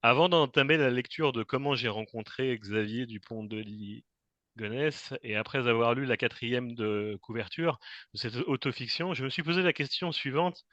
Avant d'entamer la lecture de Comment j'ai rencontré Xavier Dupont de Ligonnès et après avoir lu la quatrième de couverture de cette autofiction, je me suis posé la question suivante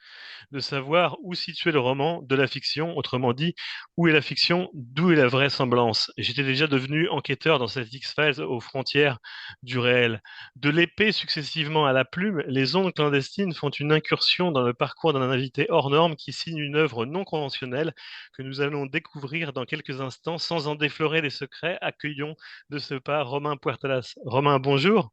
de savoir où situer le roman de la fiction, autrement dit, où est la fiction, d'où est la vraisemblance. J'étais déjà devenu enquêteur dans cette X-Files aux frontières du réel. De l'épée successivement à la plume, les ondes clandestines font une incursion dans le parcours d'un invité hors norme qui signe une œuvre non conventionnelle que nous allons découvrir dans quelques instants sans en déflorer les secrets. Accueillons de ce pas Romain Puertalas. Romain, bonjour.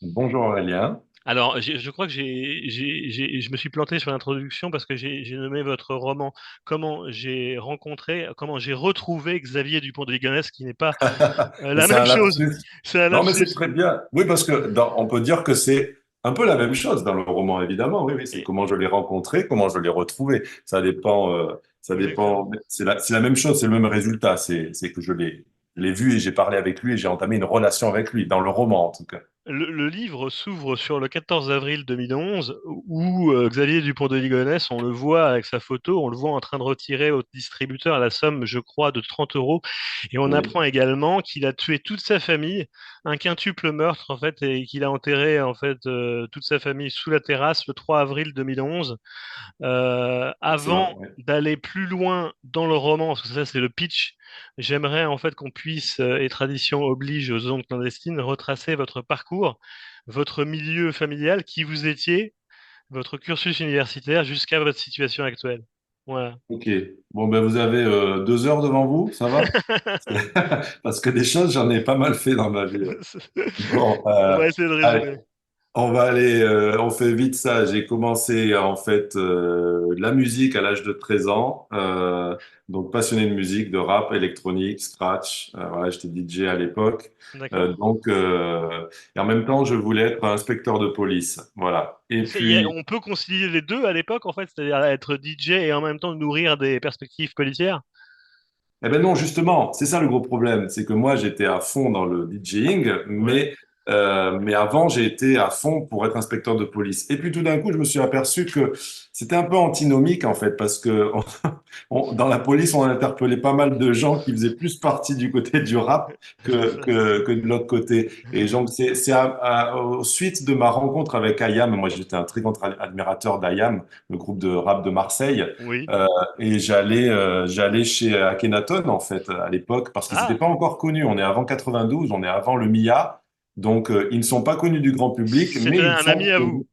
Bonjour Aurélien. Alors, je crois que je me suis planté sur l'introduction parce que j'ai nommé votre roman Comment j'ai retrouvé Xavier Dupont de Ligonnès, qui n'est pas la C'est même un chose. lapsus. C'est un Non, mais c'est lapsus. très bien. Oui, parce que on peut dire que c'est un peu la même chose dans le roman, évidemment. Oui, oui, c'est Et- comment je l'ai rencontré, comment je l'ai retrouvé. Ça exactement. dépend. C'est la même chose, c'est le même résultat. C'est que je l'ai vu et j'ai parlé avec lui et j'ai entamé une relation avec lui, dans le roman en tout cas. Le livre s'ouvre sur le 14 avril 2011 où Xavier Dupont de Ligonnès, on le voit avec sa photo, on le voit en train de retirer au distributeur la somme, je crois, de 30 euros. Et on Oui, apprend également qu'il a tué toute sa famille, un quintuple meurtre en fait, et qu'il a enterré en fait toute sa famille sous la terrasse le 3 avril 2011. Avant excellent. Oui. d'aller plus loin dans le roman, parce que ça c'est le pitch, j'aimerais en fait qu'on puisse, et tradition oblige aux ondes clandestines, retracer votre parcours, votre milieu familial, qui vous étiez, votre cursus universitaire jusqu'à votre situation actuelle. Voilà. Ok. Bon, ben vous avez 2 heures devant vous, ça va? Parce que des choses, j'en ai pas mal fait dans ma vie. Bon, On va essayer de allez. résumer. On fait vite ça. J'ai commencé en fait la musique à l'âge de 13 ans, donc passionné de musique, de rap, électronique, scratch. Voilà, j'étais DJ à l'époque. D'accord. Et en même temps, je voulais être inspecteur de police. Voilà. Et puis, On peut concilier les deux à l'époque, en fait, c'est-à-dire être DJ et en même temps nourrir des perspectives policières. eh ben non, justement, c'est ça le gros problème, c'est que moi j'étais à fond dans le DJing, Ouais. mais avant j'ai été à fond pour être inspecteur de police. Et puis tout d'un coup, je me suis aperçu que c'était un peu antinomique en fait, parce que dans la police, on a interpellé pas mal de gens qui faisaient plus partie du côté du rap C'est ça. que de l'autre côté. Et donc c'est au suite de ma rencontre avec IAM, moi j'étais un très grand admirateur d'IAM, le groupe de rap de Marseille. Oui. euh, et j'allais chez Akhenaton, en fait, à l'époque, parce qu'ils n'étaient Ah, pas encore connus. On est avant 92, on est avant le MIA. Donc, ils ne sont pas connus du grand public, c'était mais ils un ami sont à vous.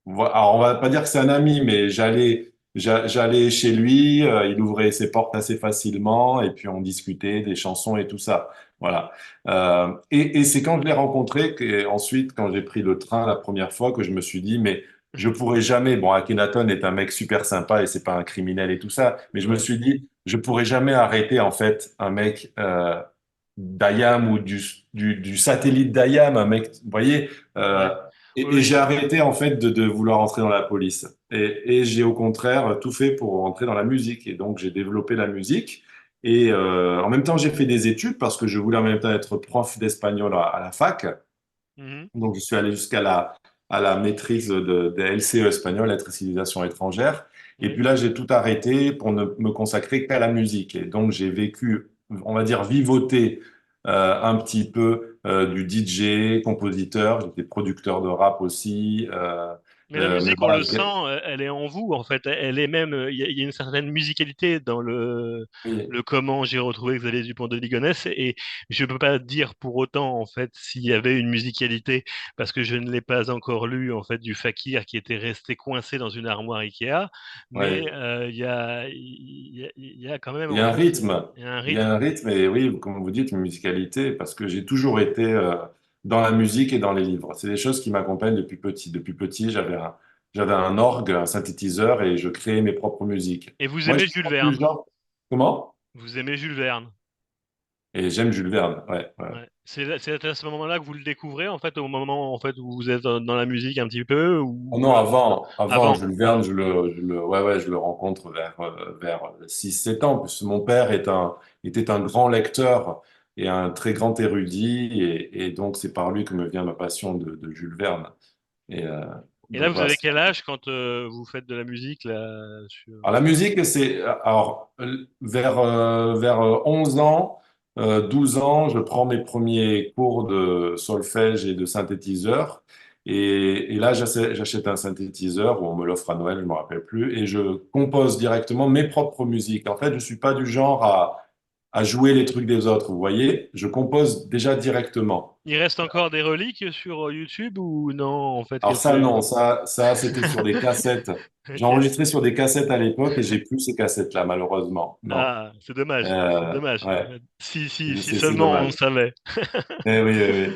connus. Alors, on va pas dire que c'est un ami, mais j'allais chez lui, il ouvrait ses portes assez facilement, et puis on discutait des chansons et tout ça. Voilà. Et c'est quand je l'ai rencontré, que, ensuite, quand j'ai pris le train la première fois, que je me suis dit, mais je pourrais jamais. Bon, Akhenaton est un mec super sympa et c'est pas un criminel et tout ça, mais je me Ouais. suis dit, je pourrais jamais arrêter en fait un mec d'Ayam ou du satellite d'Ayam, un mec, vous voyez. euh, Ouais. Oui, et oui. j'ai arrêté en fait de vouloir entrer dans la police. Et j'ai au contraire tout fait pour rentrer dans la musique. Et donc j'ai développé la musique. Et en même temps, j'ai fait des études parce que je voulais en même temps être prof d'espagnol à la fac. Mhm. Donc je suis allé jusqu'à la maîtrise de LCE espagnol, lettres et civilisations étrangères. Et Oui. puis là, j'ai tout arrêté pour ne me consacrer qu'à la musique. Et donc j'ai vécu, on va dire, vivoter un petit peu du DJ, compositeur. J'étais producteur de rap aussi. Mais la Mais musique, on voilà, le sent, elle est en vous, en fait. Elle est même, il y a une certaine musicalité dans oui, le comment j'ai retrouvé Xavier Dupont de Ligonnès. Et je peux pas dire pour autant, en fait, s'il y avait une musicalité, parce que je ne l'ai pas encore lu, en fait, du Fakir qui était resté coincé dans une armoire Ikea. Mais ouais. il y a quand même, Il y en a un fait, rythme. il y a un Il y a rythme. un rythme, et oui, comme vous dites, une musicalité, parce que j'ai toujours été dans la musique et dans les livres. C'est des choses qui m'accompagnent depuis petit. Depuis petit, j'avais un orgue, un synthétiseur, et je créais mes propres musiques. Et vous Moi, je aimez suis Jules pas du Verne. genre. Comment? Vous aimez Jules Verne. Et j'aime Jules Verne, ouais, ouais. Ouais. C'est à ce moment-là que vous le découvrez, en fait, au moment en fait, où vous êtes dans la musique un petit peu, Oh ou non, avant avant, Jules Verne, avant. ouais, ouais, je le rencontre vers 6 7 ans, puisque mon père était un grand lecteur et un très grand érudit, et donc c'est par lui que me vient ma passion de Jules Verne. Et Et là, Donc vous voilà. avez quel âge quand vous faites de la musique là sur... Alors la musique, c'est alors vers 11 ans, 12 ans, je prends mes premiers cours de solfège et de synthétiseur. Et là, j'achète un synthétiseur, ou on me l'offre à Noël, je ne me rappelle plus, et je compose directement mes propres musiques. En fait, je suis pas du genre à jouer les trucs des autres, vous voyez? Je compose déjà directement. Il reste encore des reliques sur YouTube ou non, en fait, Alors ça, quelques... non, ça c'était sur des cassettes. J'ai Ok. enregistré sur des cassettes à l'époque et j'ai plus ces cassettes-là, malheureusement. Non. Ah, c'est dommage, c'est dommage. Ouais, Si c'est seulement on dommage. savait. Oui, oui, oui.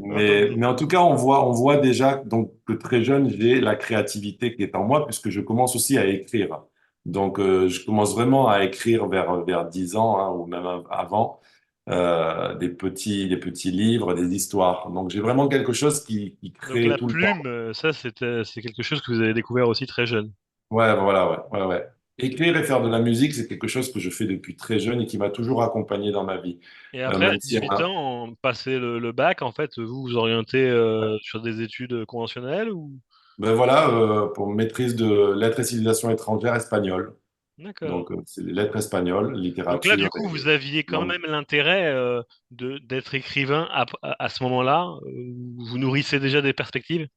Entendu. Mais en tout cas, on voit déjà donc, que très jeune, j'ai la créativité qui est en moi, puisque je commence aussi à écrire. Donc, je commence vraiment à écrire vers 10 ans, hein, ou même avant, des petits livres, des histoires. Donc, j'ai vraiment quelque chose qui Donc crée la tout le temps. plume, ça, c'est quelque chose que vous avez découvert aussi très jeune. Ouais, voilà, ouais, ouais, ouais. Écrire et faire de la musique, c'est quelque chose que je fais depuis très jeune et qui m'a toujours accompagné dans ma vie. Et après Même si, 18 ans, passer le bac, en fait, vous vous orientez sur des études conventionnelles ou... ben voilà, pour maîtrise de lettres et civilisation étrangère espagnole. D'accord. Donc, c'est les lettres espagnoles, Donc là, du littérature coup, et vous aviez quand langue. même l'intérêt d'être écrivain à ce moment-là. Vous nourrissez déjà des perspectives?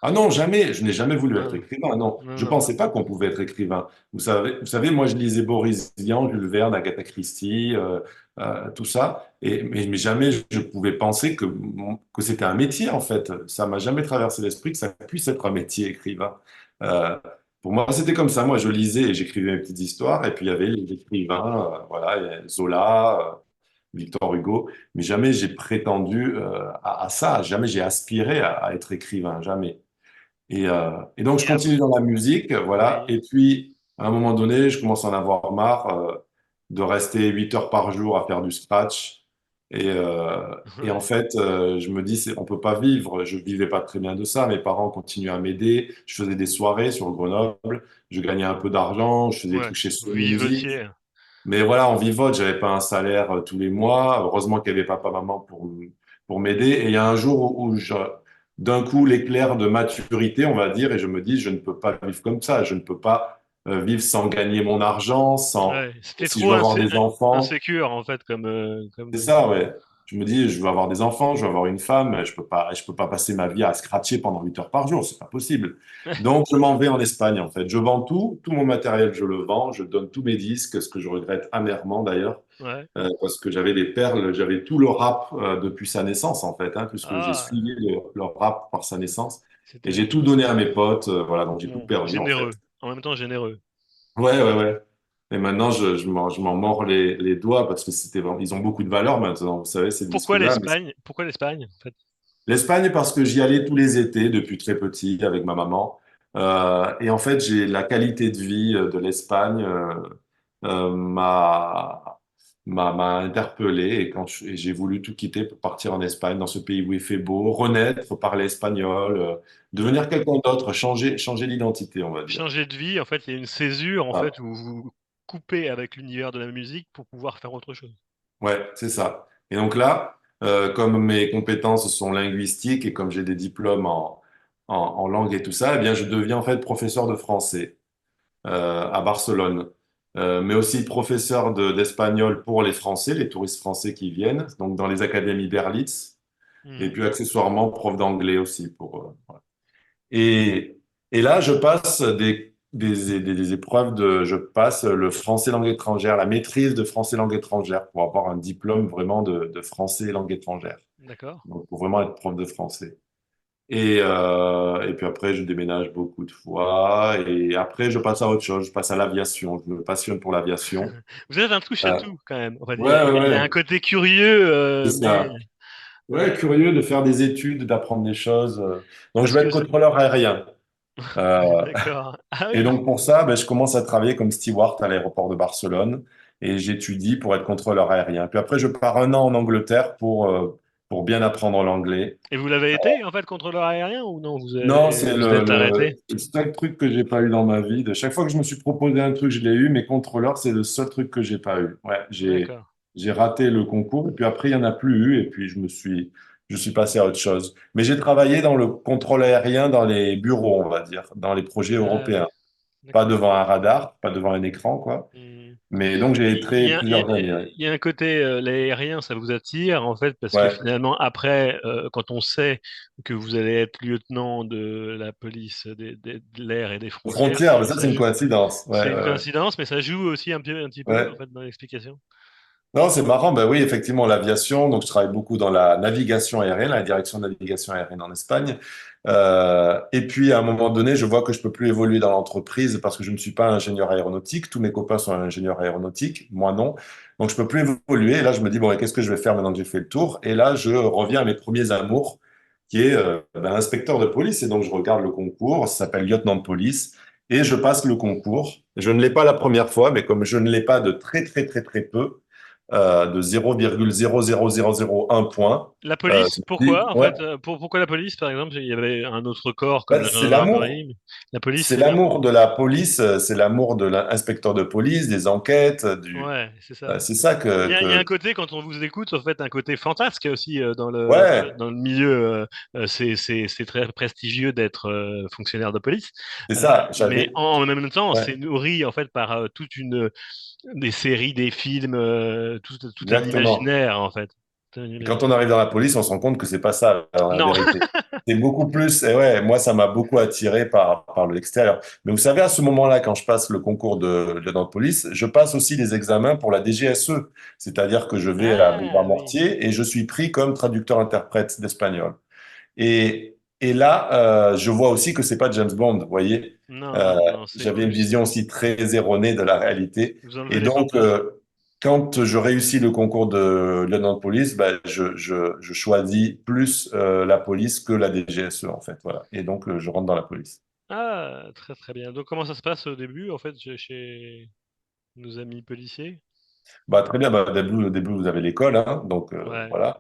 Ah non, jamais, je n'ai jamais voulu être Non, écrivain, non. non, Je non. pensais pas qu'on pouvait être écrivain. Vous savez, moi, je lisais Boris Vian, Jules Verne, Agatha Christie, tout ça. Mais jamais je pouvais penser que c'était un métier, en fait. Ça m'a jamais traversé l'esprit que ça puisse être un métier, écrivain. Euh, pour moi, c'était comme ça. Moi, je lisais et j'écrivais mes petites histoires. Et puis, il y avait les écrivains, voilà, il y a Zola, Victor Hugo. Mais jamais j'ai prétendu à ça. Jamais j'ai aspiré à être écrivain. Jamais. Et donc, je Et continue dans la musique, voilà. oui. Et puis, à un moment donné, je commence à en avoir marre de rester 8 heures par jour à faire du scratch. Et en Ouais. fait, je me dis, on peut pas vivre. Je vivais pas très bien de ça. Mes parents continuaient à m'aider. Je faisais des soirées sur Grenoble. Je gagnais un peu d'argent. Je faisais des Ouais. trucs chez Vous Sony Music. vivotiez. Mais voilà, en vivote, j'avais pas un salaire tous les mois. Heureusement qu'il y avait papa, maman pour m'aider. Et il y a un jour d'un coup, l'éclair de maturité, on va dire, et je me dis, je ne peux pas vivre comme ça. Je ne peux pas vivre sans gagner mon argent, Ouais. C'était si je trop veux avoir des enfants. insécure, en fait, comme, C'est comme... ça, ouais. Je me dis, je veux avoir des enfants, je veux avoir une femme, je peux pas passer ma vie à scratcher pendant 8 heures par jour, c'est pas possible. Donc, je m'en vais en Espagne, en fait. Je vends tout mon matériel, je le vends, je donne tous mes disques, ce que je regrette amèrement d'ailleurs, Ouais. parce que j'avais des perles, j'avais tout le rap depuis sa naissance, en fait, hein, puisque j'ai Ah, suivi le rap par sa naissance, et c'était j'ai tout donné à mes potes, voilà, donc j'ai tout bon, perdu, en fait. généreux. En même temps, généreux. Ouais, ouais, ouais. Et maintenant, je m'en mords les doigts parce que ils ont beaucoup de valeur maintenant. Vous savez, ces Pourquoi disques-là. Mais l'Espagne? Pourquoi l'Espagne, en fait? l'Espagne, parce que j'y allais tous les étés depuis très petit avec ma maman. Et en fait, j'ai la qualité de vie de l'Espagne m'a interpellé. Et et j'ai voulu tout quitter pour partir en Espagne, dans ce pays où il fait beau, renaître, parler espagnol, Ouais. devenir quelqu'un d'autre, changer d'identité, on va dire. Changer de vie, en fait, il y a une césure, en Ah, fait, où vous coupez avec l'univers de la musique pour pouvoir faire autre chose. ouais, c'est ça. Et donc là, comme mes compétences sont linguistiques et comme j'ai des diplômes en langue et tout ça, eh bien, je deviens en fait professeur de français à Barcelone. Mais aussi professeur d'espagnol pour les Français, les touristes français qui viennent, donc dans les académies Berlitz, et Mhm. puis accessoirement prof d'anglais aussi voilà. Et, et là, je passe des épreuves je passe le français langue étrangère, la maîtrise de français langue étrangère pour avoir un diplôme vraiment de français langue étrangère. D'accord. Donc, pour vraiment être prof de français. Et puis après, je déménage beaucoup de fois. Et après, je passe à autre chose. Je passe à l'aviation. Je me passionne pour l'aviation. Vous êtes un touche à Euh, tout, quand même. En fait, ouais, ouais, il y a un ouais. côté curieux, C'est mais ça. Ouais, curieux de faire des études, d'apprendre des choses. Donc, je parce vais que être contrôleur aérien. Euh, d'accord. Ah Et oui, donc pour ça, ben, je commence à travailler comme steward à l'aéroport de Barcelone et j'étudie pour être contrôleur aérien. Puis après, je pars un an en Angleterre pour bien apprendre l'anglais. et vous l'avez été, en fait, contrôleur aérien ou non? Non, c'est Vous êtes arrêté? le seul truc que j'ai pas eu dans ma vie. De chaque fois que je me suis proposé un truc, je l'ai eu, mais contrôleur, c'est le seul truc que j'ai pas eu. Ouais, D'accord. j'ai raté le concours et puis après, il y en a plus eu et puis je suis passé à autre chose. Mais j'ai travaillé dans le contrôle aérien dans les bureaux, on va dire, dans les projets Ah européens. oui, Pas d'accord. devant un radar, pas devant un écran, quoi. Hmm. Mais donc, j'ai Il y a, il y a- plusieurs années. Ouais. il y a un côté l'aérien, ça vous attire en fait, parce que Ouais. finalement, après, quand on sait que vous allez être lieutenant de la police de l'air et des frontières, Frontières, mais ça, c'est une coïncidence. Ouais, c'est une ouais, coïncidence, mais ça joue aussi un petit ouais. peu en Ouais. fait dans l'explication. Non, c'est marrant. Ben oui, effectivement, l'aviation. Donc, je travaille beaucoup dans la navigation aérienne, la direction de navigation aérienne en Espagne. Et puis, à un moment donné, je vois que je peux plus évoluer dans l'entreprise parce que je ne suis pas ingénieur aéronautique. Tous mes copains sont ingénieurs aéronautiques, moi non. Donc, je peux plus évoluer. Et là, je me dis, bon, et qu'est-ce que je vais faire maintenant que j'ai fait le tour? Et là, je reviens à mes premiers amours, qui est ben, inspecteur de police. Et donc, je regarde le concours. Ça s'appelle lieutenant de police. Et je passe le concours. Je ne l'ai pas la première fois, mais comme je ne l'ai pas de très, très, très, très peu, de 0,00001 point. La Je police, me dis, pourquoi en ouais, fait, pourquoi la police par exemple? Il y avait un autre corps comme bah, la c'est l'amour. gendarmerie, mais la police C'est c'est bien. l'amour de la police, c'est l'amour de l'inspecteur de police, des enquêtes, Ouais, c'est ça. c'est ça Il y a un côté, quand on vous écoute, en fait, un côté fantasque aussi ouais, dans le milieu. C'est très prestigieux d'être fonctionnaire de police. c'est ça. Mais J'avais, en même temps, ouais, c'est nourri, en fait, par des séries, des films, tout un exactement. imaginaire, en fait. Tout un Et quand imaginaire. on arrive dans la police, on se rend compte que c'est pas ça, dans la Non. vérité. C'est beaucoup plus, et ouais, moi, ça m'a beaucoup attiré par l'extérieur. Mais vous savez, à ce moment-là, quand je passe le concours de lieutenant de police, je passe aussi les examens pour la DGSE. C'est-à-dire que je vais à Ah, oui. Boulevard-Mortier et je suis pris comme traducteur-interprète d'espagnol. Et là, je vois aussi que c'est pas James Bond, vous voyez. Non, Euh, non, non, c'est J'avais une plus. vision aussi très erronée de la réalité. Vous enlevez Et les donc, fantasmes. quand je réussis le concours de lieutenant de police, ben, je choisis plus la police que la DGSE, en fait. Voilà. Et donc, je rentre dans la police. Ah, très très bien. Donc, comment ça se passe au début, en fait, chez nos amis policiers? Bah, très bien. Bah, au début, vous avez l'école, hein, donc Ouais. voilà.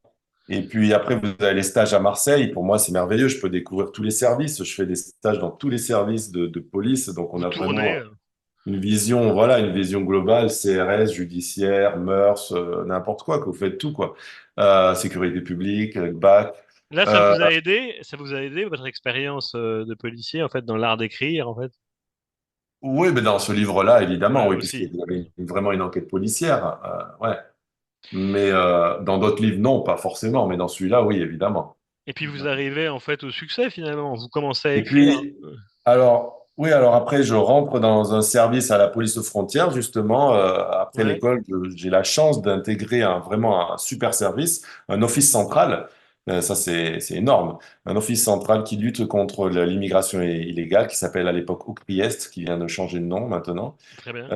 Et puis après, vous avez les stages à Marseille. Pour moi, c'est merveilleux. Je peux découvrir tous les services. Je fais des stages dans tous les services de police. Donc, on Vous a tournez. vraiment une vision, voilà, une vision globale, CRS, judiciaire, mœurs, n'importe quoi, que vous faites tout, quoi. Sécurité publique, BAC. Là, Euh, ça vous a aidé votre expérience de policier, en fait, dans l'art d'écrire, en fait. oui, mais dans ce livre-là, évidemment, Ouais, oui, puisque aussi. vous avez vraiment une enquête policière, ouais. Mais dans d'autres livres, non, pas forcément, mais dans celui-là, oui, évidemment. Et puis vous arrivez en fait au succès finalement. Vous commencez à Et écrire. puis, alors, oui, alors après, je rentre dans un service à la police aux frontières, justement. Après Ouais, l'école, j'ai la chance d'intégrer vraiment un super service, un office central. Ça, c'est énorme. Un office central qui lutte contre l'immigration illégale, qui s'appelle à l'époque OCRIEST, qui vient de changer de nom maintenant. très bien.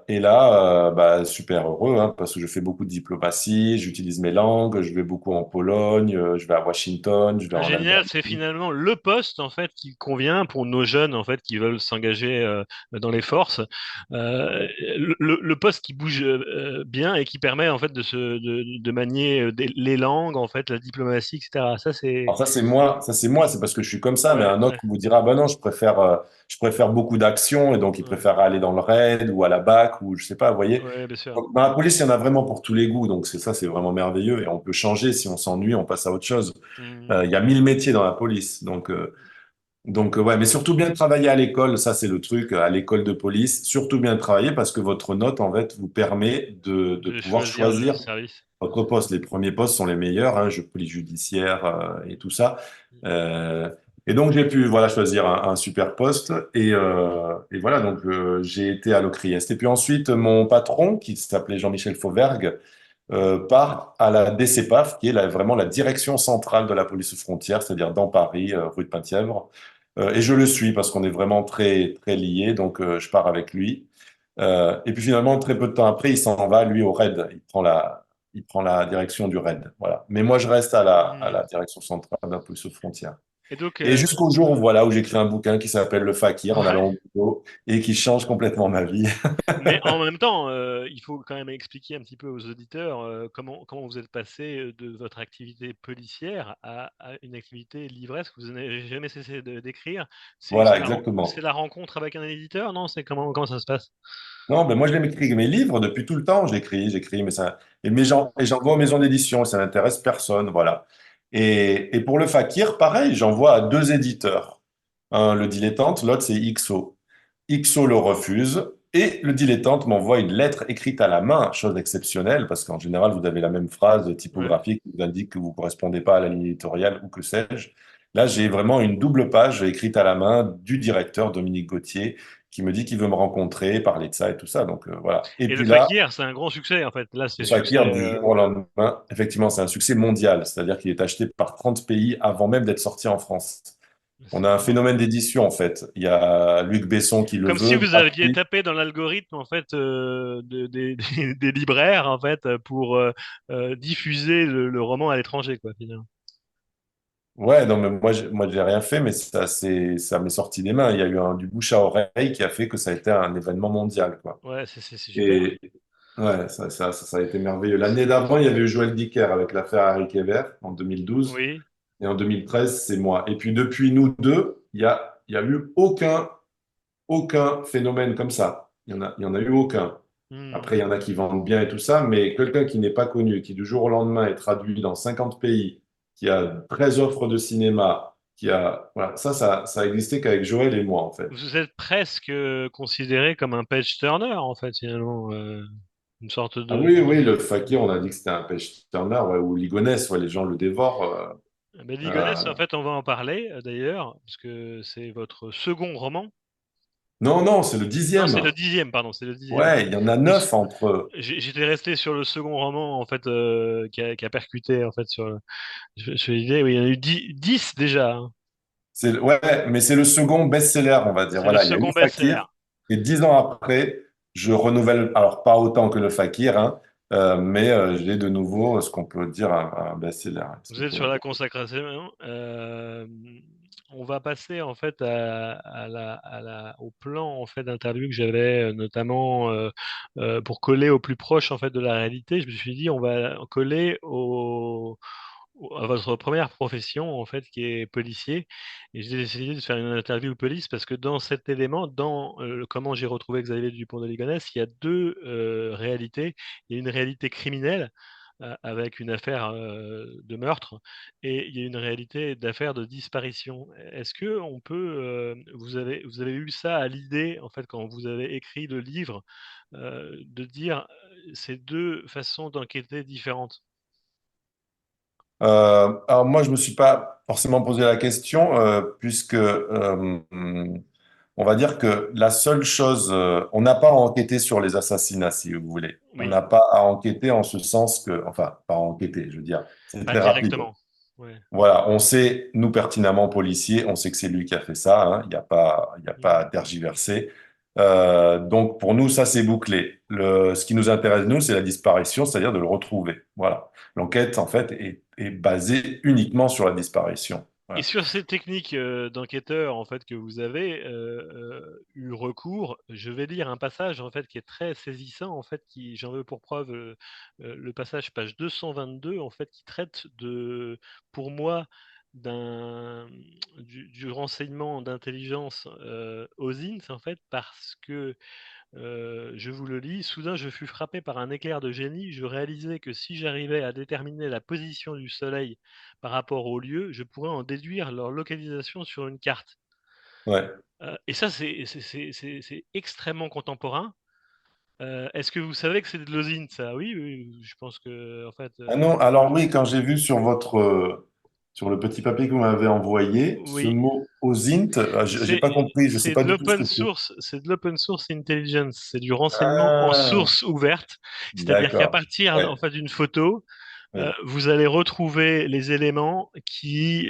Et là, bah, super heureux, hein, parce que je fais beaucoup de diplomatie, j'utilise mes langues, je vais beaucoup en Pologne, je vais à Washington, je vais Ah, en génial, Albanie. c'est finalement le poste en fait qui convient pour nos jeunes en fait qui veulent s'engager dans les forces. Le poste qui bouge bien et qui permet en fait de manier les langues en fait, la diplomatie, etc. Ça c'est Alors ça c'est moi, c'est parce que je suis comme ça, mais ouais, un autre ouais, vous dira, bah non, je préfère beaucoup d'actions, et donc il ouais, préfère aller dans le raid ou à la BAC, ou je sais pas, vous voyez. ouais, bien sûr. Donc, dans la police, il y en a vraiment pour tous les goûts, donc c'est ça, c'est vraiment merveilleux, et on peut changer, si on s'ennuie, on passe à autre chose. Mhm. Il y a 1000 métiers dans la police, ouais, mais surtout bien travailler à l'école, ça c'est le truc, à l'école de police, surtout bien travailler parce que votre note, en fait, vous permet de De pouvoir choisir le choisir service. votre poste. Les premiers postes sont les meilleurs, hein, police judiciaire et tout ça. Euh, et donc j'ai pu voilà choisir un super poste et voilà donc j'ai été à l'Ocriest. Et puis ensuite mon patron qui s'appelait Jean-Michel Fauvergue part à la DCPAF qui est vraiment la direction centrale de la police aux frontières, c'est-à-dire dans Paris, rue de Penthièvre. Et je le suis parce qu'on est vraiment très très liés, donc je pars avec lui. Et puis finalement, très peu de temps après, il s'en va, lui, au RAID. Il prend la direction du RAID. Voilà. Mais moi, je reste à Mhm. la direction centrale de la police aux frontières. Et donc Et jusqu'au jour, voilà, où j'écris un bouquin qui s'appelle Le Fakir, en ouais. allant au boulot, et qui change complètement ma vie. Mais en même temps, il faut quand même expliquer un petit peu aux auditeurs comment vous êtes passé de votre activité policière à une activité livresque que vous n'avez jamais cessé d'écrire. Voilà, C'est exactement. la rencontre avec un éditeur, non? C'est comment ça se passe? Non, ben moi, je m'écris mes livres depuis tout le temps. J'écris, mais ça, et j'envoie aux maisons d'édition, et ça n'intéresse personne, voilà. Et pour le fakir, pareil, j'envoie à deux éditeurs. Un, le dilettante, l'autre c'est XO. XO le refuse et le dilettante m'envoie une lettre écrite à la main, chose exceptionnelle parce qu'en général, vous avez la même phrase Ouais. typographique qui vous indique que vous ne correspondez pas à la ligne éditoriale ou que sais-je. Là, j'ai vraiment une double page écrite à la main du directeur Dominique Gauthier qui me dit qu'il veut me rencontrer, parler de ça et tout ça. Donc voilà. Et Et le puis là, Fakir, c'est un grand succès, en fait. Là, c'est le succès. Fakir, du jour au lendemain, effectivement, c'est un succès mondial, c'est-à-dire qu'il est acheté par 30 pays avant même d'être sorti en France. On C'est a un énorme. phénomène d'édition, en fait. Il y a Luc Besson qui le Comme si veut, vous Brad aviez Pitt. tapé dans l'algorithme, en fait, des libraires, en fait, pour diffuser le roman à l'étranger, quoi, finalement. Ouais, non, mais moi, j'ai rien fait, mais ça m'est sorti des mains. Il y a eu du bouche à oreille qui a fait que ça a été un événement mondial, quoi. Ouais, c'est super. Et ouais, ça a été merveilleux. L'année d'avant, il y avait eu Joël Dicker avec l'affaire Harry Kéver en 2012. Oui. Et en 2013, c'est moi. Et puis, depuis nous deux, il y a eu aucun phénomène comme ça. Il y en a eu aucun. Hmm. Après, il y en a qui vendent bien et tout ça, mais quelqu'un qui n'est pas connu, qui du jour au lendemain est traduit dans 50 pays, qui a 13 offres de cinéma, voilà, ça a existé qu'avec Joël et moi, en fait. Vous êtes presque considéré comme un page turner, en fait, finalement. Une sorte Ah de... oui, oui, le fakir, on a dit que c'était un pêche turner, ouais, ou Ligonesse, ouais, les gens le dévorent. Ben, Ligonesse, en euh. fait, on va en parler, d'ailleurs, parce que c'est votre second roman. Non, non, c'est le Non, c'est 10e. le 10e, pardon, c'est le 10e. Ouais, il y en a Le 9 entre. J'étais resté sur le second roman en fait qui a percuté en fait sur sur l'idée. Oui, il y en a eu 10 déjà, hein. Ouais, mais c'est le second best-seller, on va dire. C'est le Voilà, il y a eu second best-seller. Fakir, et 10 ans après, je renouvelle, alors pas autant que le Fakir, hein, mais j'ai de nouveau ce qu'on peut dire un best-seller, hein, ce Vous qui êtes fait sur la beaucoup. consécration. On va passer en fait au plan en fait d'interview que j'avais notamment pour coller au plus proche en fait de la réalité. Je me suis dit on va coller à votre première profession, en fait, qui est policier. Et j'ai décidé de faire une interview police parce que dans cet élément, dans comment j'ai retrouvé Xavier Dupont de Ligonnès, il y a deux réalités. Il y a une réalité criminelle avec une affaire de meurtre et il y a une réalité d'affaire de disparition. Est-ce que on peut, vous avez eu ça à l'idée, en fait, quand vous avez écrit le livre, de dire ces deux façons d'enquêter différentes? Alors moi, je me suis pas forcément posé la question, puisque on va dire que la seule chose, on n'a pas à enquêter sur les assassinats, si vous voulez. On Oui, n'a pas à enquêter en ce sens que, enfin, pas à enquêter, je veux dire, c'est pas très rapide. directement. Ouais. Voilà, on sait, nous pertinemment policiers, on sait que c'est lui qui a fait ça, hein, il y a pas à Mm. tergiverser. Donc pour nous, ça c'est bouclé. Ce qui nous intéresse, nous, c'est la disparition, c'est-à-dire de le retrouver. Voilà. L'enquête, en fait, est basée uniquement sur la disparition. Et Voilà. sur ces techniques d'enquêteur en fait que vous avez eu recours, je vais lire un passage en fait qui est très saisissant en fait, qui j'en veux pour preuve le passage page 222 en fait qui traite de, pour moi, du renseignement d'intelligence aux INS en fait parce que je vous le lis. Soudain, je fus frappé par un éclair de génie. Je réalisai que si j'arrivais à déterminer la position du Soleil par rapport au lieu, je pourrais en déduire leur localisation sur une carte. Ouais. Et ça, c'est extrêmement contemporain. Est-ce que vous savez que c'est de l'osine, ça? Oui, oui, je pense que, en fait, Ah non, alors oui, quand j'ai vu sur le petit papier que vous m'avez envoyé, ce oui, mot OSINT, j'ai c'est pas compris, je sais c'est pas de du tout ce l'open que c'est. source, c'est de l'open source intelligence, c'est du renseignement en Ah, source ouverte. C'est-à-dire qu'à d'accord. partir, Ouais, en fait, d'une photo, oui. vous allez retrouver les éléments qui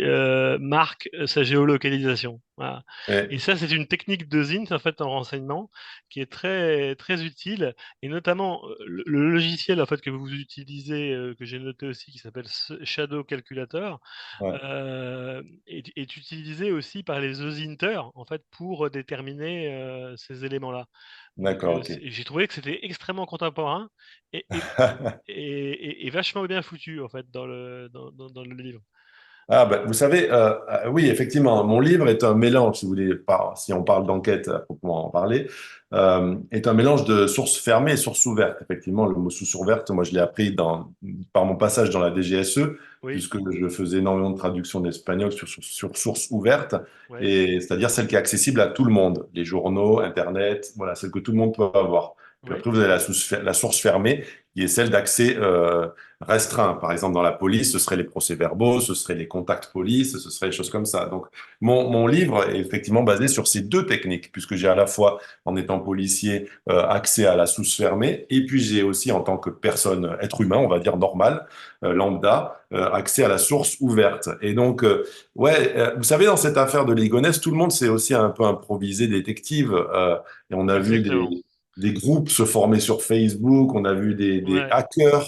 marquent sa géolocalisation. Voilà. Et Ouais, ça, c'est une technique de ZINT en fait en renseignement qui est très très utile. Et notamment le logiciel en fait que vous utilisez, que j'ai noté aussi, qui s'appelle Shadow Calculator, ouais, est utilisé aussi par les OSINTers en fait pour déterminer ces éléments-là. Donc d'accord, ok. j'ai trouvé que c'était extrêmement contemporain et, et, et vachement bien foutu en fait dans le livre. Ah, ben, vous savez, oui, effectivement, mon livre est un mélange, si vous voulez, si on parle d'enquête à proprement en parler, est un mélange de sources fermées et sources ouvertes. Effectivement, le mot source ouverte, moi, je l'ai appris par mon passage dans la DGSE, Oui, puisque je faisais énormément de traductions d'espagnol sur sources ouvertes, ouais, et c'est-à-dire celle qui est accessible à tout le monde, les journaux, Internet, voilà, celle que tout le monde peut avoir. Puis ouais, après, vous avez la source fermée, qui est celle d'accès restreint. Par exemple, dans la police, ce seraient les procès-verbaux, ce seraient les contacts police, ce serait des choses comme ça. Donc, mon livre est effectivement basé sur ces deux techniques, puisque j'ai à la fois, en étant policier, accès à la source fermée, et puis j'ai aussi, en tant que personne, être humain, on va dire normal, lambda, accès à la source ouverte. Et donc, ouais, vous savez, dans cette affaire de Ligonnès, tout le monde s'est aussi un peu improvisé détective, et on a vu exactement. des groupes se former sur Facebook, on a vu des Ouais, hackers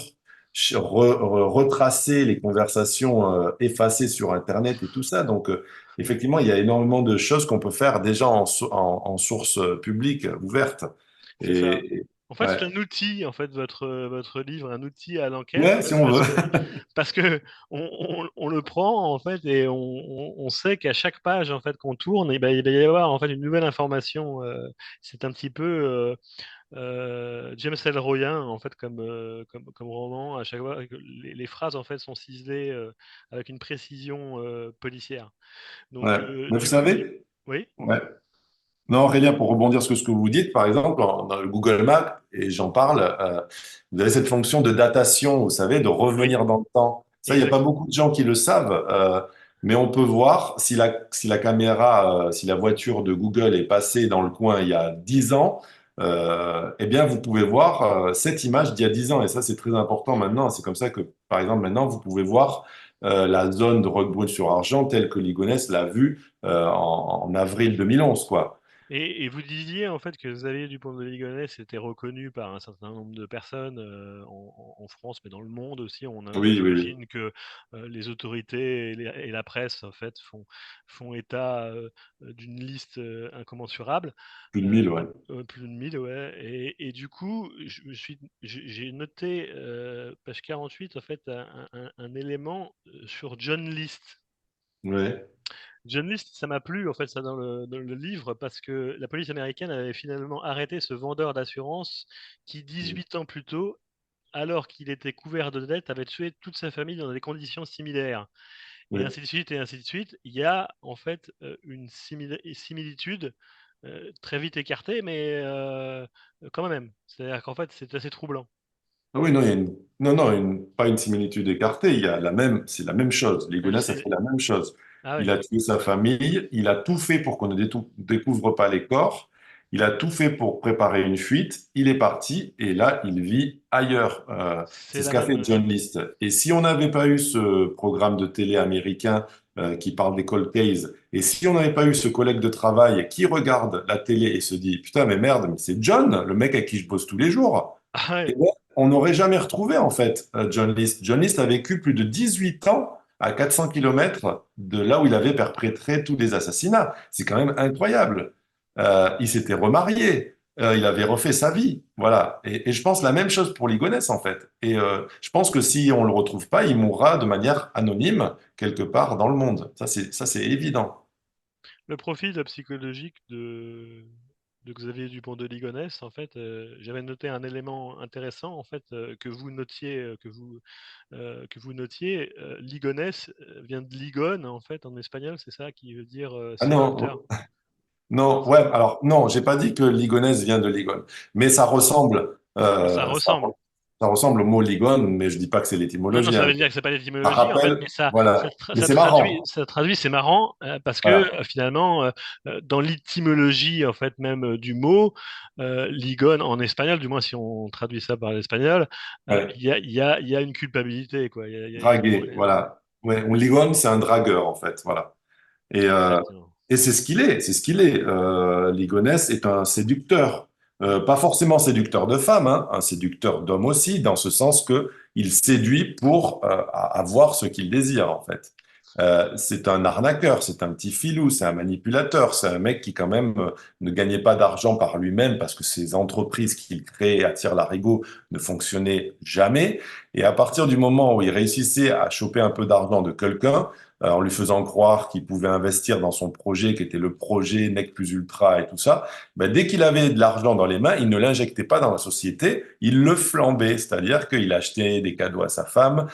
retracer les conversations effacées sur Internet et tout ça. Donc, effectivement, il y a énormément de choses qu'on peut faire déjà en source publique, ouverte. c'est ça. Et, En fait, ouais, c'est un outil, en fait, votre livre, un outil à l'enquête, ouais, si on veut. parce que on le prend, en fait, et on sait qu'à chaque page, en fait, qu'on tourne, et ben, il va y avoir, en fait, une nouvelle information. C'est un petit peu James Ellroyen, en fait, comme roman. À chaque fois, que les phrases, en fait, sont ciselées avec une précision policière. Donc, Ouais. Mais vous du coup, savez, oui, ouais. Non, Aurélien, pour rebondir sur ce que vous dites, par exemple, dans le Google Maps, et j'en parle, vous avez cette fonction de datation, vous savez, de oui, revenir dans le temps. Ça, il n'y a pas exact. beaucoup de gens qui le savent, mais on peut voir si la caméra, si la voiture de Google est passée dans le coin il y a 10 ans, eh bien, vous pouvez voir cette image d'il y a 10 ans. Et ça, c'est très important maintenant. C'est comme ça que, par exemple, maintenant, vous pouvez voir la zone de Roquebrune-sur-Argent telle que Ligonès l'a vue en avril 2011, quoi. Et vous disiez en fait que Xavier Dupont de Ligonnès était reconnu par un certain nombre de personnes en France, mais dans le monde aussi. On Oui, oui, oui. imagine que les autorités et la presse en fait font état d'une liste incommensurable, Plus de 1000, ouais. plus de 1000, ouais. Et du coup, j'ai noté page 48 en fait un élément sur John List. Ouais. John List, ça m'a plu en fait ça dans le livre parce que la police américaine avait finalement arrêté ce vendeur d'assurance qui 18 ans plus tôt, alors qu'il était couvert de dettes, avait tué toute sa famille dans des conditions similaires. Et Oui. ainsi de suite et ainsi de suite. Il y a en fait une similitude très vite écartée, mais quand même. C'est-à-dire qu'en fait c'est assez troublant. Ah oui, non, non, non, pas une similitude écartée. Il y a c'est la même chose. Ligonès a fait la même chose. Ah Il oui, a tué sa famille. Il a tout fait pour qu'on ne découvre pas les corps. Il a tout fait pour préparer une fuite. Il est parti et là, il vit ailleurs. C'est c'est ce la qu'a fait même. John List. Et si on n'avait pas eu ce programme de télé américain qui parle des cold cases, et si on n'avait pas eu ce collègue de travail qui regarde la télé et se dit, putain, mais merde, mais c'est John, le mec avec qui je bosse tous les jours. Ah Et ouais, ben, on n'aurait jamais retrouvé en fait John List. John List a vécu plus de 18 ans à 400 kilomètres de là où il avait perpétré tous les assassinats. C'est quand même incroyable. Il s'était remarié, il avait refait sa vie, voilà. Et je pense la même chose pour Ligonès en fait. Et je pense que si on le retrouve pas, il mourra de manière anonyme quelque part dans le monde. Ça c'est évident. le profil psychologique de Xavier Dupont de Ligonnès, en fait, j'avais noté un élément intéressant, en fait, que vous notiez, Ligonès vient de Ligone, en fait, en espagnol, c'est ça qui veut dire Ah non, séducteur. Non, non, ouais, alors non, j'ai pas dit que Ligonès vient de Ligone, mais ça ressemble. ça ressemble au mot Ligone, mais je dis pas que c'est Non, non, l'étymologie, ça hein. veut dire que c'est pas Ça l'étymologie, en fait, mais rappelle, voilà. Mais c'est marrant, ça traduit, c'est marrant, parce que voilà. finalement, dans l'étymologie, en fait, même du mot, Ligone en espagnol, du moins si on traduit ça par l'espagnol, Ouais. il y a une culpabilité, quoi. Draguer, voilà. Ouais, un Ligone, c'est un dragueur en fait, voilà. Et, euh, Exactement. et c'est ce qu'il est, c'est ce qu'il est. Ligonès est un séducteur. Pas forcément séducteur de femmes, hein, un séducteur d'hommes aussi, dans ce sens que il séduit pour avoir ce qu'il désire, en fait. C'est un arnaqueur, c'est un petit filou, c'est un manipulateur, c'est un mec qui quand même ne gagnait pas d'argent par lui-même parce que ses entreprises qu'il créait à tire-larigot ne fonctionnaient jamais. Et à partir du moment où il réussissait à choper un peu d'argent de quelqu'un, en lui faisant croire qu'il pouvait investir dans son projet, qui était le projet Nec Plus Ultra et tout ça. Ben, dès qu'il avait de l'argent dans les mains, il ne l'injectait pas dans la société, il le flambait, c'est-à-dire qu'il achetait des cadeaux à sa femme,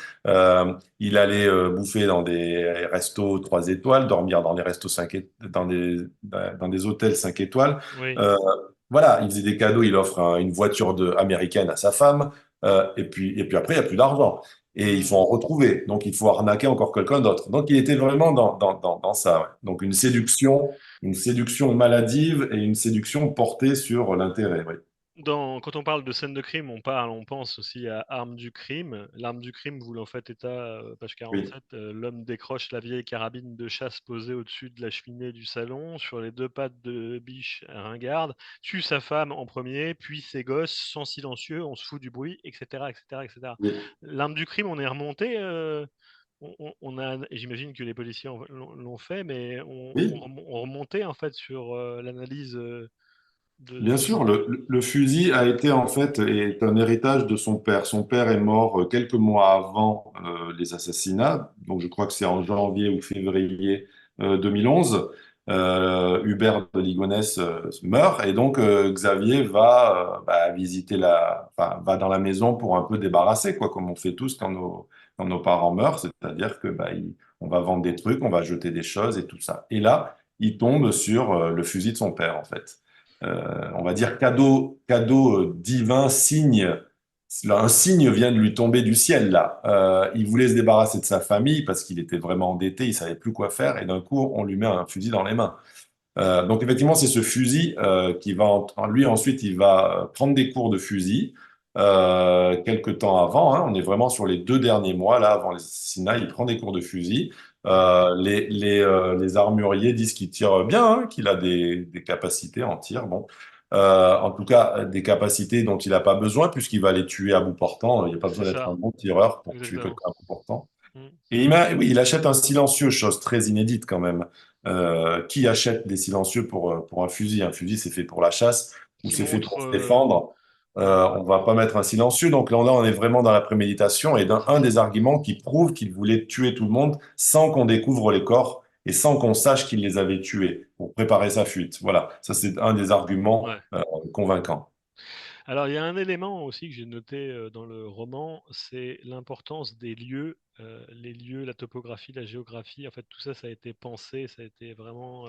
il allait bouffer dans des restos 3 étoiles, dormir dans des restos dans des hôtels 5 étoiles. Oui. Euh, voilà, il faisait des cadeaux, il offre une voiture américaine à sa femme, et puis après, il n'y a plus d'argent. Et il faut en Hmm. retrouver. Donc, il faut arnaquer encore quelqu'un d'autre. Donc, il était vraiment dans ça. Ouais. Donc, une séduction maladive et une séduction portée sur l'intérêt. Oui. Quand on parle de scène de crime, on pense aussi à Arme du crime. L'arme du crime, vous l'en faites état, page Oui. 47. L'homme décroche la vieille carabine de chasse posée au-dessus de la cheminée du salon, sur les deux pattes de biche ringarde, tue sa femme en premier, puis ses gosses, sans silencieux, on se fout du bruit, etc., etc., etc. Oui. L'arme du crime, on est remonté. J'imagine que les policiers l'ont fait, mais Oui. on remontait en fait sur l'analyse Bien de sûr, cette. le fusil a été en fait est un héritage de son père. Son père est mort quelques mois avant les assassinats, donc je crois que c'est en janvier ou février 2011. Hubert de Ligonnès meurt et donc Xavier va visiter va dans la maison pour un peu débarrasser quoi, comme on fait tous quand nos parents meurent, c'est-à-dire que on va vendre des trucs, on va jeter des choses et tout ça. Et là, il tombe sur le fusil de son père en fait. On va dire cadeau divin, signe. Un signe vient de lui tomber du ciel là. Il voulait se débarrasser de sa famille parce qu'il était vraiment endetté, il savait plus quoi faire, et d'un coup on lui met un fusil dans les mains. Donc effectivement, c'est ce fusil qui va lui ensuite il va prendre des cours de fusil quelque temps avant. Hein. On est vraiment sur les 2 derniers mois là avant l'assassinat. Il prend des cours de fusil. Les armuriers disent qu'il tire bien, hein, qu'il a des capacités en tir. Bon, en tout cas des capacités dont il n'a pas besoin puisqu'il va les tuer à bout portant. Il n'y a pas C'est besoin d'être un ça, bon tireur pour tuer quelqu'un exactement. à bout portant. Mm. Et oui, il achète un silencieux, chose très inédite quand même. Qui achète des silencieux pour un fusil? Un fusil, c'est fait pour la chasse ou Qui c'est fait montre. pour se défendre. Ouais, On va pas mettre un silencieux. Donc là, on est vraiment dans la préméditation et c'est un ça. des arguments qui prouve qu'il voulait tuer tout le monde sans qu'on découvre les corps et sans qu'on sache qu'il les avait tués pour préparer sa fuite. Voilà, ça c'est un des arguments Ouais. convaincants. Alors, il y a un élément aussi que j'ai noté dans le roman, c'est l'importance des lieux, les lieux, la topographie, la géographie. En fait, tout ça, ça a été pensé, ça a été vraiment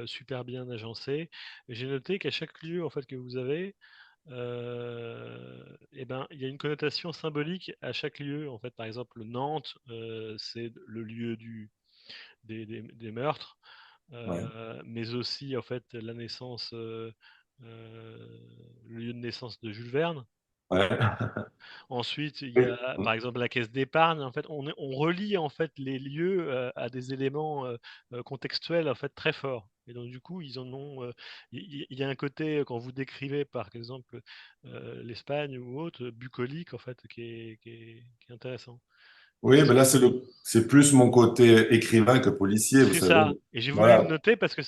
super bien agencé. J'ai noté qu'à chaque lieu en fait que vous avez, eh ben, il y a une connotation symbolique à chaque lieu. En fait, par exemple, Nantes, c'est le lieu des meurtres, Ouais. mais aussi en fait la naissance, euh, le lieu de naissance de Jules Verne. Ouais. Ensuite, il y Oui. a par exemple la caisse d'épargne. En fait, on relie en fait les lieux à des éléments contextuels en fait très forts. Et donc du coup, ils en ont. Il y a un côté quand vous décrivez par exemple l'Espagne ou autre bucolique en fait qui est intéressant. Oui, Est-ce ben que là, c'est plus mon côté écrivain que policier, vous c'est savez. ça? Et j'ai voulu le Voilà, noter parce que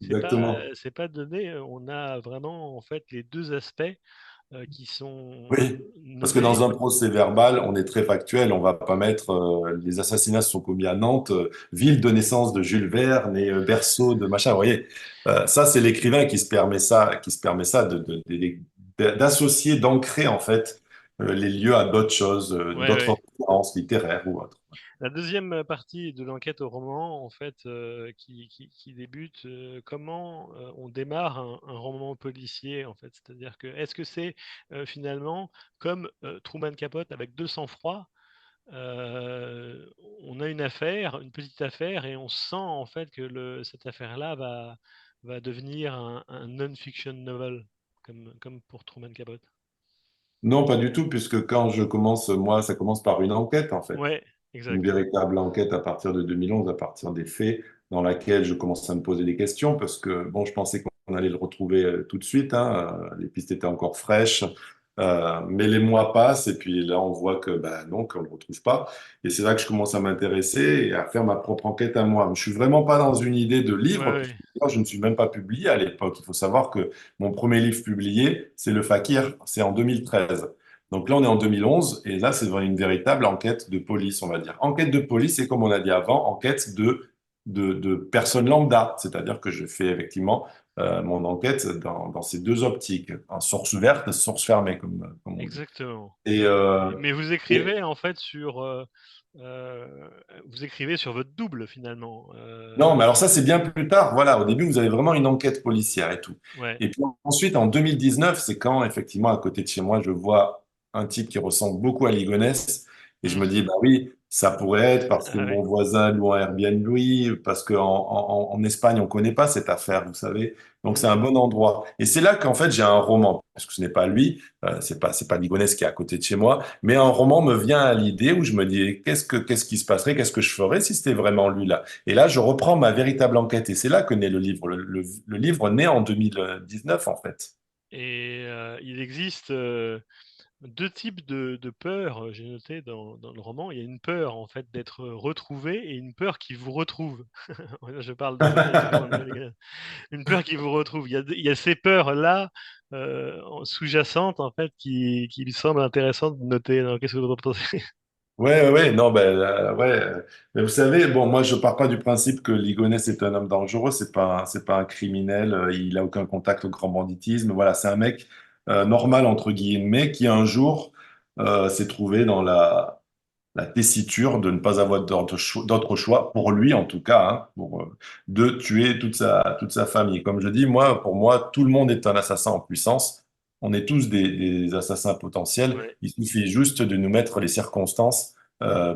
exactement. c'est pas donné. On a vraiment en fait les deux aspects qui sont Oui, parce que dans nommés. un procès verbal, on est très factuel. On va pas mettre les assassinats se sont commis à Nantes, ville de naissance de Jules Verne et berceau de machin. Vous voyez, ça c'est l'écrivain qui se permet ça d'associer, d'ancrer en fait les lieux à d'autres choses, Ouais, d'autres ouais. références littéraires ou autres. La deuxième partie de l'enquête au roman, en fait, qui débute, comment on démarre un roman policier, en fait. C'est-à-dire que est-ce que c'est finalement comme Truman Capote avec 200 froid, euh, on a une affaire, une petite affaire, et on sent en fait que cette affaire-là va devenir un non-fiction novel, comme pour Truman Capote. Non, pas du tout, puisque quand je commence, moi, ça commence par une enquête en fait. Ouais, Une exact. véritable enquête à partir de 2011, à partir des faits, dans laquelle je commence à me poser des questions parce que bon, je pensais qu'on allait le retrouver tout de suite, hein, les pistes étaient encore fraîches, mais les mois passent et puis là on voit que ben, non, qu'on ne le retrouve pas. Et c'est là que je commence à m'intéresser et à faire ma propre enquête à moi. Je suis vraiment pas dans une idée de Ouais, livre, puisque ouais. moi, je ne suis même pas publié à l'époque. Il faut savoir que mon premier livre publié, c'est Le Fakir, c'est en 2013. Donc là, on est en 2011 et là, c'est une véritable enquête de police, on va dire. Enquête de police, c'est comme on a dit avant, enquête de personnes lambda, c'est-à-dire que je fais effectivement mon enquête dans ces deux optiques, en source ouverte, source fermée, comme on dit. Exactement. Et, euh, Mais vous et écrivez en fait euh, vous écrivez sur votre double finalement. non, mais alors ça, c'est bien plus tard. Voilà, au début, vous avez vraiment une enquête policière et tout. Ouais. Et puis ensuite, en 2019, c'est quand, effectivement, à côté de chez moi, je vois un type qui ressemble beaucoup à Ligonès. Et je Hmm. me dis, bah oui, ça pourrait être parce que Ah ouais. mon voisin loue un Airbnb, parce qu'en Espagne, on connaît pas cette affaire, vous savez. Donc c'est Hmm. un bon endroit. Et c'est là qu'en fait, j'ai un roman. Parce que ce n'est pas lui, c'est pas Ligonès qui est à côté de chez moi. Mais un roman me vient à l'idée où je me dis, qu'est-ce qui se passerait, qu'est-ce que je ferais si c'était vraiment lui là? Et là, je reprends ma véritable enquête. Et c'est là que naît le livre. Le livre naît en 2019, en fait. Et il existe deux types de peurs, j'ai noté dans le roman. Il y a une peur en fait d'être retrouvé et une peur qui vous retrouve. Je parle de l'écriture une peur qui vous retrouve. Il y a ces peurs-là sous-jacentes en fait qui me semblent intéressantes de noter. Alors, qu'est-ce que vous en pensez? Ouais, ouais, ouais, non, ben, ouais. Mais vous savez, bon, moi, je pars pas du principe que Ligonès est un homme dangereux. C'est pas un criminel. Il a aucun contact au grand banditisme. Voilà, c'est un mec normal entre guillemets qui un jour s'est trouvé dans la tessiture de ne pas avoir d'autre choix, pour lui en tout cas, hein, de tuer toute sa famille. Comme je dis, moi, pour moi, tout le monde est un assassin en puissance. On est tous des assassins potentiels. Ouais. Il suffit juste de nous mettre les circonstances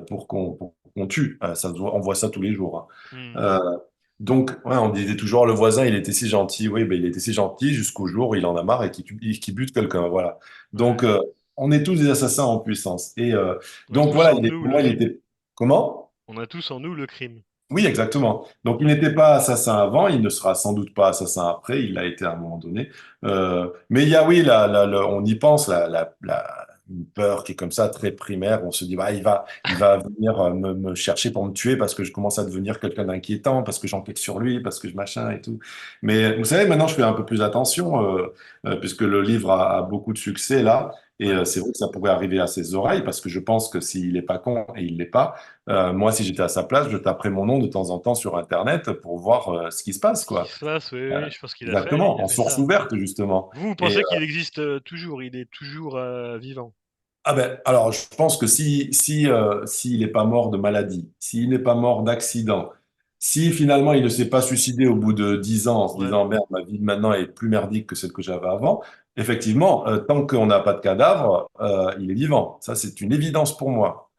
pour qu'on tue. On voit ça tous les jours, hein. Hmm. Donc, ouais, on disait toujours, le voisin, il était si gentil. Oui, ben, il était si gentil jusqu'au jour où il en a marre et qu'il bute quelqu'un. Voilà. Donc, Ouais. on est tous des assassins en puissance. On a Donc, tous voilà, en nous pour le moi, il crime. était. Comment? On a tous en nous le crime. Oui, exactement. Donc, il n'était pas assassin avant, il ne sera sans doute pas assassin après, il l'a été à un moment donné. Mais il y a, oui, on y pense, une peur qui est comme ça, très primaire. On se dit, bah, il va venir me chercher pour me tuer parce que je commence à devenir quelqu'un d'inquiétant, parce que j'enquête sur lui, parce que je machin et tout. Mais vous savez, maintenant, je fais un peu plus attention, puisque le livre a beaucoup de succès là. Et Ouais. c'est vrai que ça pourrait arriver à ses oreilles, parce que je pense que s'il n'est pas con, et il l'est pas, moi, si j'étais à sa place, je taperais mon nom de temps en temps sur Internet pour voir ce qui se passe, Ce qui quoi. se passe, oui, Euh, oui, je pense exactement, il a en fait source ça. ouverte, justement. Vous, vous Et pensez qu'il existe toujours, il est toujours vivant. ah ben, alors, je pense que s'il n'est pas mort de maladie, s'il n'est pas mort d'accident, si finalement il ne s'est pas suicidé au bout de 10 ans en se Ouais. disant, merde, ma vie de maintenant est plus merdique que celle que j'avais avant, effectivement, tant qu'on n'a pas de cadavre, il est vivant. Ça, c'est une évidence pour moi.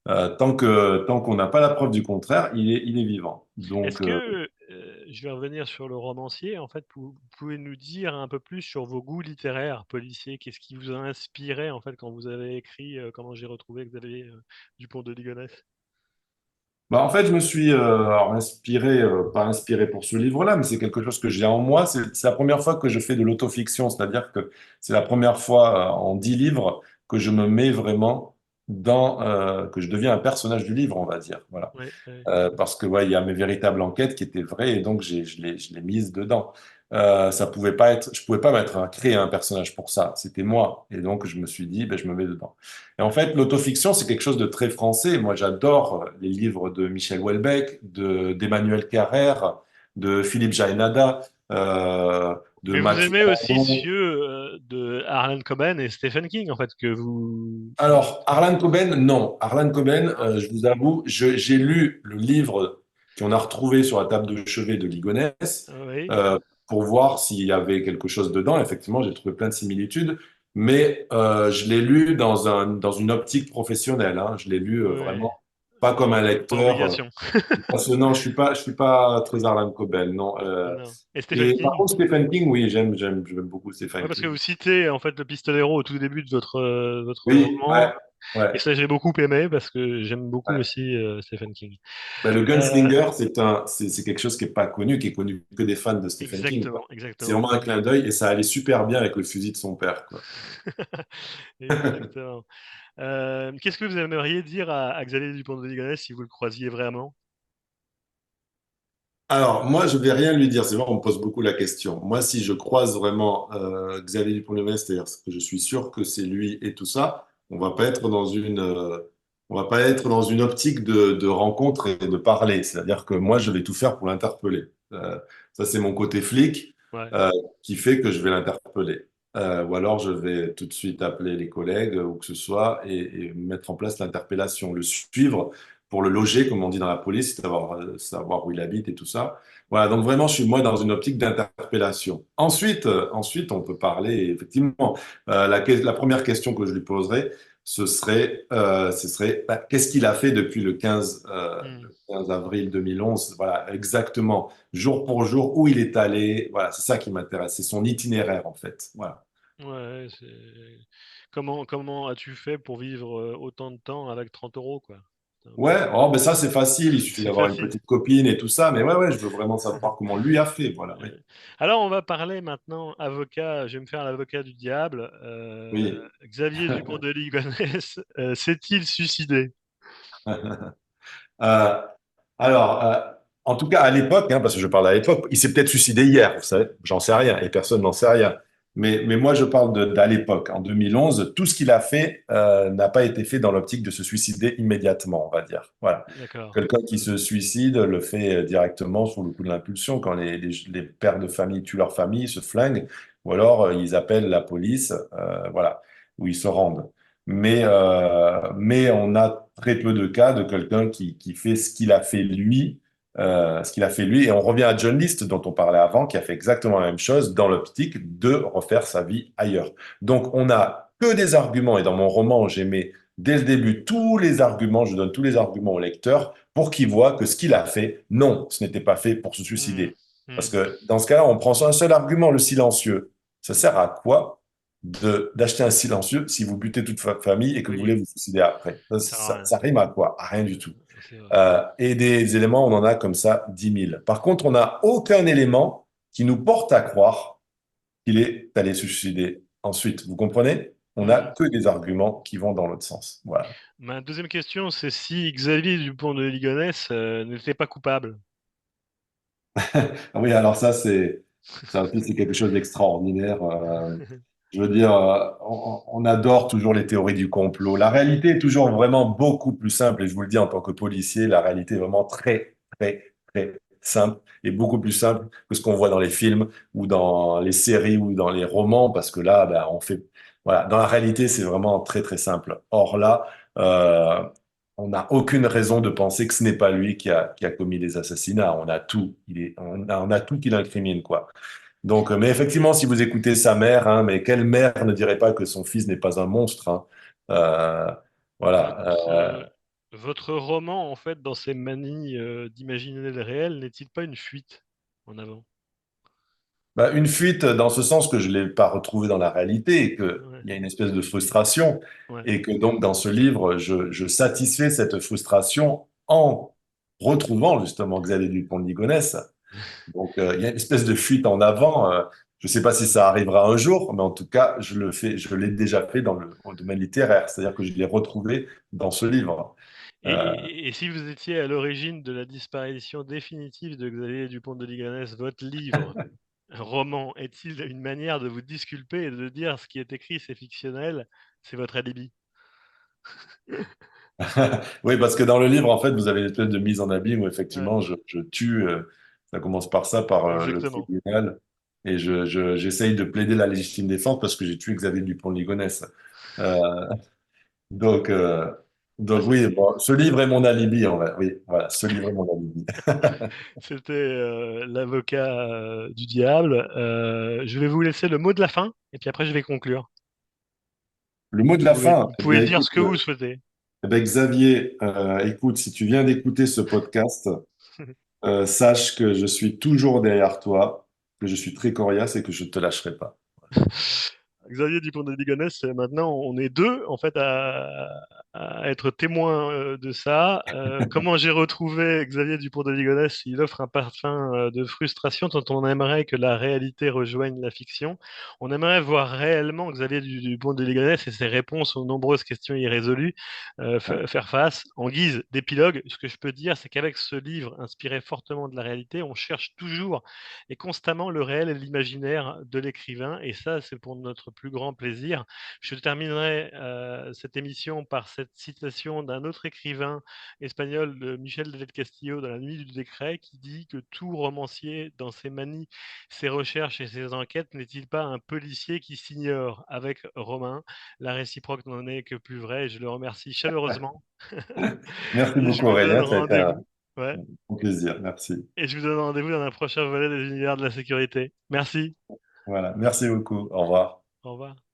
Tant qu'on n'a pas la preuve du contraire, il est vivant. Est-ce Donc, que, je vais revenir sur le romancier, en fait, vous pouvez nous dire un peu plus sur vos goûts littéraires, policiers? Qu'est-ce qui vous a inspiré, en fait, quand vous avez écrit Comment j'ai retrouvé Xavier Dupont de Ligonnès? bah, en fait, je me suis alors inspiré, pas inspiré pour ce livre-là, mais c'est quelque chose que j'ai en moi. C'est la première fois que je fais de l'autofiction, c'est-à-dire que c'est la première fois en 10 livres que je me mets vraiment que je deviens un personnage du livre, on va dire. Voilà. Ouais, ouais. Parce que ouais, il y a mes véritables enquêtes qui étaient vraies et donc je l'ai mise dedans. Ça pouvait pas être, je pouvais pas créer un personnage pour ça. C'était moi et donc je me suis dit, ben, je me mets dedans. Et en fait, l'autofiction, c'est quelque chose de très français. Moi, j'adore les livres de Michel Houellebecq, d'Emmanuel Carrère, de Philippe Jaénada, de Mais vous Mathilde aimez aussi Arnaud. ceux de Harlan Coben et Stephen King, en fait, que vous... Alors, Harlan Coben, non. Harlan Coben, Non. je vous avoue, j'ai lu le livre qu'on a retrouvé sur la table de chevet de Ligonès Oui, euh, pour voir s'il y avait quelque chose dedans. Effectivement, j'ai trouvé plein de similitudes, mais je l'ai lu dans une optique professionnelle, hein. Je l'ai lu oui, vraiment pas comme un par lecteur. obligation. Parce que non, je suis pas très Harlan Coben, non. Non. Et Stephen Et par King? contre, Stephen King, oui, j'aime beaucoup Ouais, Stephen parce que King. vous citez, en fait, le pistolero au tout début de votre Oui, ouais, roman. Et ouais. ça, j'ai beaucoup aimé parce que j'aime beaucoup aussi Stephen King. Ben, le Euh, Gunslinger, c'est quelque chose qui est pas connu, qui est connu que des fans de Stephen King, quoi. exactement, C'est exactement. vraiment un clin d'œil et ça allait super bien avec le fusil de son père, quoi. Exactement. Qu'est-ce que vous aimeriez dire à Xavier Dupont de Ligonnès si vous le croisiez vraiment? Alors, moi, je vais rien lui dire. C'est vrai, on me pose beaucoup la question. Moi, si je croise vraiment Xavier Dupont-de-Ligonnès, c'est-à-dire que je suis sûr que c'est lui et tout ça, on va pas être dans une optique de rencontre et de parler. C'est-à-dire que moi, je vais tout faire pour l'interpeller. Ça, c'est mon côté flic Ouais, euh, qui fait que je vais l'interpeller. Ou alors, je vais tout de suite appeler les collègues ou que ce soit et mettre en place l'interpellation, le suivre pour le loger, comme on dit dans la police, savoir où il habite et tout ça. Voilà, donc vraiment, je suis moi dans une optique d'interpellation. Ensuite, on peut parler, effectivement, la première question que je lui poserais, ce serait qu'est-ce qu'il a fait depuis hmm, le 15 avril 2011, voilà, exactement, jour pour jour, où il est allé, voilà, c'est ça qui m'intéresse, c'est son itinéraire, en fait. Voilà. ouais, comment as-tu fait pour vivre autant de temps avec 30 euros, quoi? C'est un peu, Ouais, oh, ben ça, c'est facile, il suffit c'est d'avoir une facile. petite copine et tout ça, mais ouais, ouais, je veux vraiment savoir comment lui a fait, voilà, oui. Alors, on va parler maintenant avocat. Je vais me faire l'avocat du diable. Oui. Xavier Dupont de Ligonnès s'est-il suicidé? Euh, alors, en tout cas, à l'époque, hein, parce que je parle à l'époque, il s'est peut-être suicidé hier, vous savez, j'en sais rien, et personne n'en sait rien. Mais moi, je parle d'à l'époque, en 2011, tout ce qu'il a fait n'a pas été fait dans l'optique de se suicider immédiatement, on va dire. Voilà. D'accord. Quelqu'un qui se suicide le fait directement sous le coup de l'impulsion, quand les pères de famille tuent leur famille, se flinguent, ou alors ils appellent la police, voilà, où ils se rendent. Mais on a très peu de cas de quelqu'un qui fait ce qu'il a fait lui, et on revient à John List, dont on parlait avant, qui a fait exactement la même chose dans l'optique de refaire sa vie ailleurs. Donc, on n'a que des arguments, et dans mon roman, j'ai mis dès le début tous les arguments, je donne tous les arguments au lecteur pour qu'il voit que ce qu'il a fait, non, ce n'était pas fait pour se Hmm, suicider. Parce hmm. que dans ce cas-là, on prend un seul argument, le silencieux. Ça sert à quoi d'acheter un silencieux si vous butez toute votre famille et que vous voulez Oui, vous suicider après? Ça, ça sert à rien. ça rime à quoi? À rien du tout. C'est vrai. Et des éléments, on en a comme ça 10 000. Par contre, on n'a aucun élément qui nous porte à croire qu'il est allé se suicider ensuite. Vous comprenez? On n'a Hmm. que des arguments qui vont dans l'autre sens. Voilà. Ma deuxième question, c'est si Xavier Dupont de Ligonnès n'était pas coupable. Ah oui, alors ça aussi, c'est quelque chose d'extraordinaire. Je veux dire, on adore toujours les théories du complot. La réalité est toujours vraiment beaucoup plus simple. Et je vous le dis en tant que policier, la réalité est vraiment très, très, très simple et beaucoup plus simple que ce qu'on voit dans les films ou dans les séries ou dans les romans, parce que là, ben, voilà, dans la réalité, c'est vraiment très, très simple. Or là, euh, on n'a aucune raison de penser que ce n'est pas lui qui a commis les assassinats. On a tout. On a tout qui l'incrimine, quoi. Donc, mais effectivement, si vous écoutez sa mère, hein, mais quelle mère ne dirait pas que son fils n'est pas un monstre, hein. Euh, voilà. Votre roman, en fait, dans ses manies d'imaginer le réel, n'est-il pas une fuite en avant? Bah, une fuite dans ce sens que je ne l'ai pas retrouvé dans la réalité et qu'il Ouais, y a une espèce de frustration ouais. et que donc dans ce livre, je satisfais cette frustration en retrouvant justement Xavier Dupont de Ligonnès. Donc, il y a une espèce de fuite en avant. Je ne sais pas si ça arrivera un jour, mais en tout cas, je l'ai déjà fait dans au domaine littéraire, c'est-à-dire que je l'ai retrouvé dans ce livre. Euh, Et si vous étiez à l'origine de la disparition définitive de Xavier Dupont de Ligonnès, votre livre, un roman, est-il une manière de vous disculper et de dire ce qui est écrit, c'est fictionnel, c'est votre alibi? oui, parce que dans le livre, en fait, vous avez une espèce de mise en abîme où Ouais, effectivement, je tue, ça commence par ça, par le exactement. tribunal, et j'essaye de plaider la légitime défense parce que j'ai tué Xavier Dupont de Ligonnès. Euh, donc, euh, Ah, donc oui, bon, ce livre est mon alibi, en vrai. Oui, voilà, ce livre est mon alibi. c'était l'avocat du diable. Je vais vous laisser le mot de la fin, et puis après je vais conclure. Le mot de la fin, Vous eh pouvez bien, dire écoute, ce que vous souhaitez. eh bien, Xavier, écoute, si tu viens d'écouter ce podcast, sache que je suis toujours derrière toi, que je suis très coriace et que je ne te lâcherai pas. Xavier Dupont de Ligonnès, maintenant on est deux en fait à être témoins de ça. Comment j'ai retrouvé Xavier Dupont de Ligonnès? Il offre un parfum de frustration dont on aimerait que la réalité rejoigne la fiction. On aimerait voir réellement Xavier Dupont de Ligonnès et ses réponses aux nombreuses questions irrésolues faire face. En guise d'épilogue, ce que je peux dire, c'est qu'avec ce livre inspiré fortement de la réalité, on cherche toujours et constamment le réel et l'imaginaire de l'écrivain. Et ça, c'est pour notre plus grand plaisir. Je terminerai cette émission par cette citation d'un autre écrivain espagnol, de Michel del Castillo, dans La Nuit du décret, qui dit que tout romancier, dans ses manies, ses recherches et ses enquêtes, n'est-il pas un policier qui s'ignore? Avec Romain, la réciproque n'en est que plus vraie. Et je le remercie chaleureusement. Merci Et je beaucoup vous donne Aurélien, ça a été rendez-vous. Ouais. un plaisir. Merci. Et je vous donne rendez-vous dans un prochain volet des univers de la sécurité. Merci. Voilà, merci beaucoup. Au revoir. Au revoir.